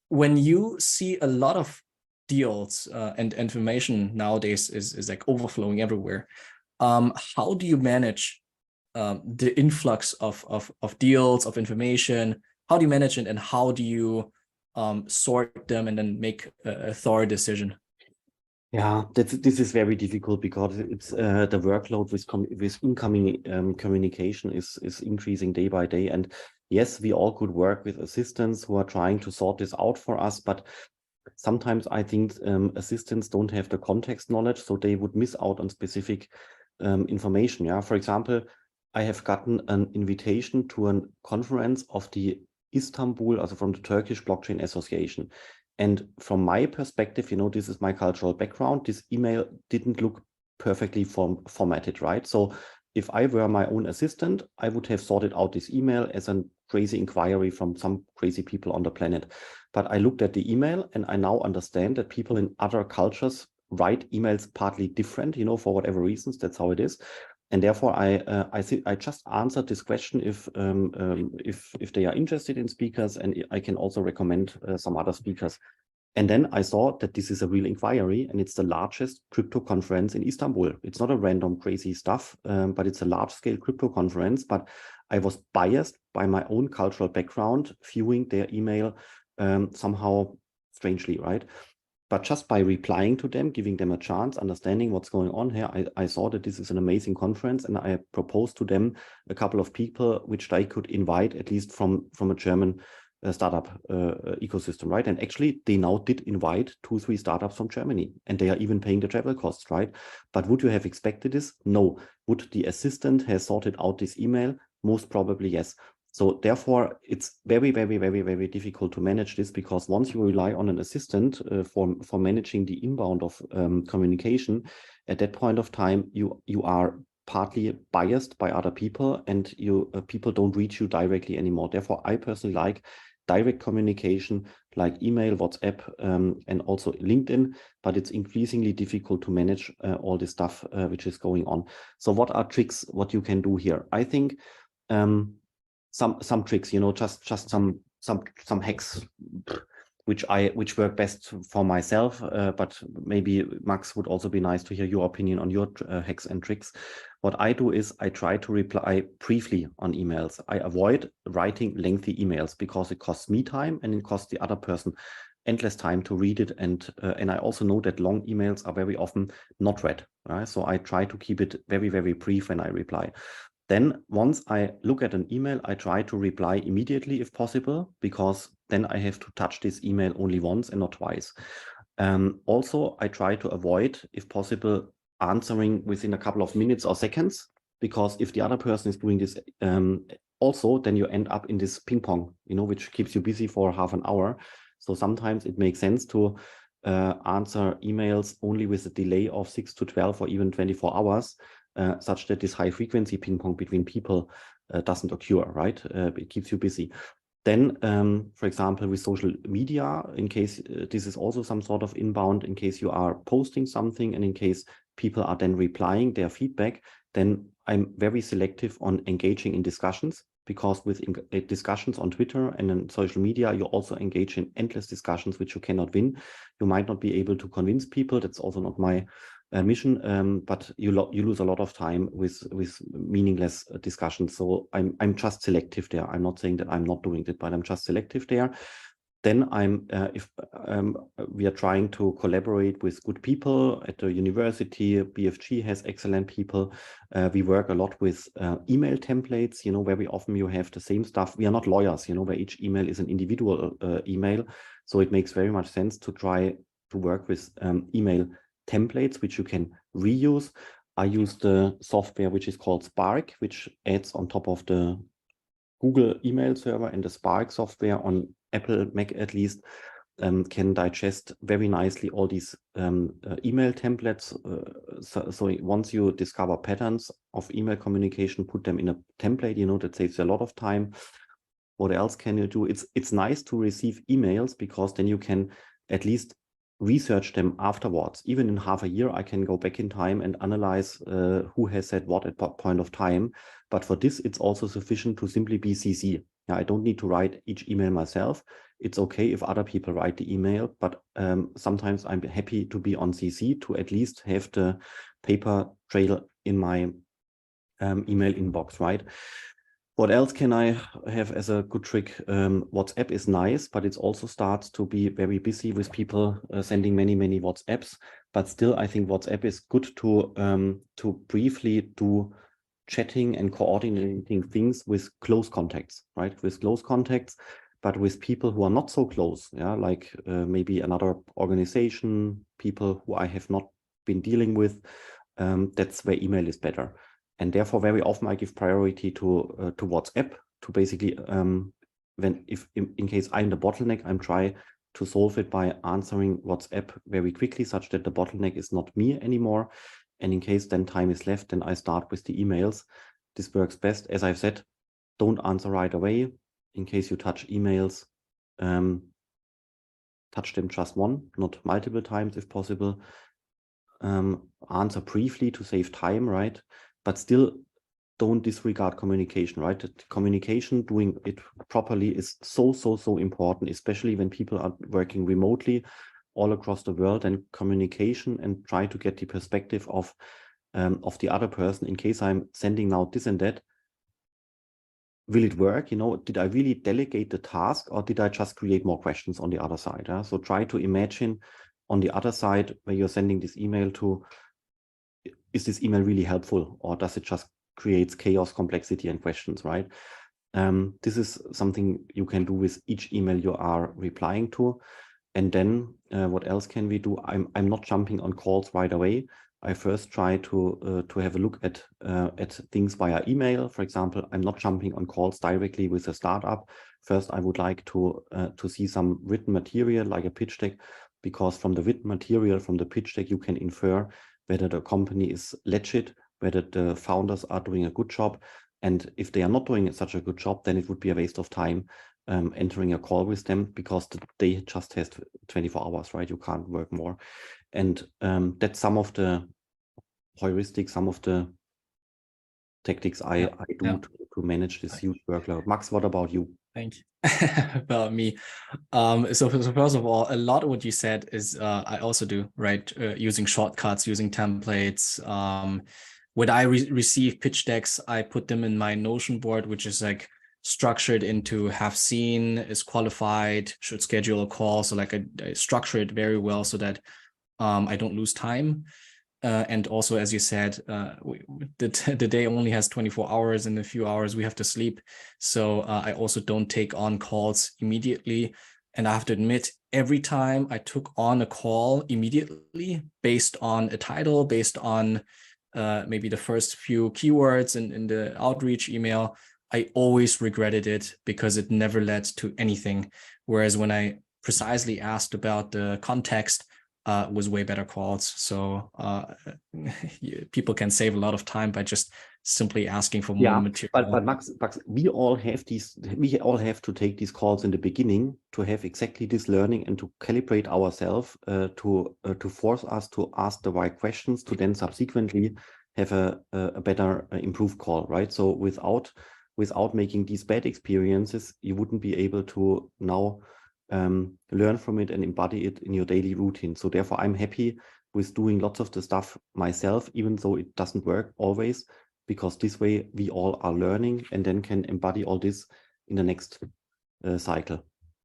when you see a lot of deals and information nowadays is like overflowing everywhere, how do you manage the influx of deals, of information? How do you manage it, and how do you sort them and then make a thorough decision? Yeah, this is very difficult because it's the workload with incoming communication is increasing day by day. And yes, we all could work with assistants who are trying to sort this out for us, but sometimes I think assistants don't have the context knowledge, so they would miss out on specific information. Yeah, for example, I have gotten an invitation to a conference of the Istanbul, also from the Turkish Blockchain Association. And from my perspective, this is my cultural background. This email didn't look perfectly formatted, right? So if I were my own assistant, I would have sorted out this email as a crazy inquiry from some crazy people on the planet. But I looked at the email and I now understand that people in other cultures write emails partly different, for whatever reasons. That's how it is. And therefore, I think I just answered this question if they are interested in speakers, and I can also recommend some other speakers. And then I saw that this is a real inquiry, and it's the largest crypto conference in Istanbul. It's not a random crazy stuff, but it's a large-scale crypto conference. But I was biased by my own cultural background, viewing their email somehow strangely, right? But just by replying to them, giving them a chance, understanding what's going on here, I saw that this is an amazing conference, and I proposed to them a couple of people which they could invite, at least from a German startup ecosystem, right? And actually, they now did invite 2-3 startups from Germany, and they are even paying the travel costs, right? But would you have expected this? No. Would the assistant have sorted out this email? Most probably, yes. So therefore, it's very, very, very, very difficult to manage this, because once you rely on an assistant for managing the inbound of communication, at that point of time, you are partly biased by other people, and people don't reach you directly anymore. Therefore, I personally like direct communication, like email, WhatsApp, and also LinkedIn, but it's increasingly difficult to manage all this stuff which is going on. So what are tricks, what you can do here? I think some tricks, just some hacks which work best for myself, but maybe Max would also be nice to hear your opinion on your hacks and tricks. What I do is I try to reply briefly on emails. I avoid writing lengthy emails because it costs me time and it costs the other person endless time to read it, and I also know that long emails are very often not read, right? So I try to keep it very, very brief when I reply. Then once I look at an email, I try to reply immediately if possible, because then I have to touch this email only once and not twice. Also, I try to avoid, if possible, answering within a couple of minutes or seconds, because if the other person is doing this also, then you end up in this ping pong, which keeps you busy for half an hour. So sometimes it makes sense to answer emails only with a delay of 6 to 12 or even 24 hours, such that this high frequency ping pong between people doesn't occur, right? It keeps you busy. Then, for example, with social media, in case this is also some sort of inbound, in case you are posting something and in case people are then replying their feedback, then I'm very selective on engaging in discussions, because with discussions on Twitter and in social media, you also engage in endless discussions, which you cannot win. You might not be able to convince people. That's also not my mission, but you lose a lot of time with meaningless discussions. So I'm just selective there. I'm not saying that I'm not doing it, but I'm just selective there. Then if we are trying to collaborate with good people at the university, BFG has excellent people. We work a lot with email templates. Very often you have the same stuff. We are not lawyers, where each email is an individual email. So it makes very much sense to try to work with email templates, which you can reuse. I use the software which is called Spark, which adds on top of the Google email server, and the Spark software on Apple Mac at least can digest very nicely all these email templates. So once you discover patterns of email communication, put them in a template, that saves a lot of time. What else can you do? It's nice to receive emails, because then you can at least research them afterwards. Even in half a year, I can go back in time and analyze who has said what at what point of time. But for this, it's also sufficient to simply be CC. Yeah, I don't need to write each email myself. It's okay if other people write the email, but sometimes I'm happy to be on CC to at least have the paper trail in my email inbox, right? What else can I have as a good trick? WhatsApp is nice, but it also starts to be very busy with people sending many WhatsApps. But still, I think WhatsApp is good to briefly do chatting and coordinating things with close contacts, right? With close contacts, but with people who are not so close, yeah, like maybe another organization, people who I have not been dealing with. That's where email is better. And therefore, very often I give priority to WhatsApp to basically, if in case I'm the bottleneck, I'm trying to solve it by answering WhatsApp very quickly, such that the bottleneck is not me anymore. And in case then time is left, then I start with the emails. This works best. As I've said, don't answer right away. In case you touch emails, touch them just one, not multiple times if possible. Answer briefly to save time, right? But still don't disregard communication, right? Communication, doing it properly is so important, especially when people are working remotely all across the world, and communication and try to get the perspective of the other person. In case I'm sending now this and that, will it work? You know, did I really delegate the task, or did I just create more questions on the other side? So try to imagine on the other side where you're sending this email to, is this email really helpful, or does it just create chaos, complexity, and questions, right? This is something you can do with each email you are replying to. And then what else can we do? I'm not jumping on calls right away. I first try to have a look at things via email. For example, I'm not jumping on calls directly with a startup. First, I would like to see some written material like a pitch deck, because from the written material, from the pitch deck, you can infer whether the company is legit, whether the founders are doing a good job. And if they are not doing such a good job, then it would be a waste of time entering a call with them, because they just has 24 hours, right? You can't work more. And that's some of the heuristics, some of the tactics I do to manage this huge workload. Max, what about you? Thank you. About me. So first of all, a lot of what you said is I also do, right? Using shortcuts, using templates. When I receive pitch decks, I put them in my Notion board, which is like structured into have seen, is qualified, should schedule a call. So like I structure it very well so that I don't lose time. And also, as you said, the day only has 24 hours, and a few hours we have to sleep. So I also don't take on calls immediately. And I have to admit, every time I took on a call immediately based on a title, based on maybe the first few keywords in the outreach email, I always regretted it because it never led to anything. Whereas when I precisely asked about the context, was way better calls. So people can save a lot of time by just simply asking for more material. But Max, we all have to take these calls in the beginning to have exactly this learning and to calibrate ourselves to force us to ask the right questions to then subsequently have a better improved call, right? So without making these bad experiences, you wouldn't be able to now learn from it and embody it in your daily routine. So therefore, I'm happy with doing lots of the stuff myself, even though it doesn't work always, because this way we all are learning and then can embody all this in the next cycle.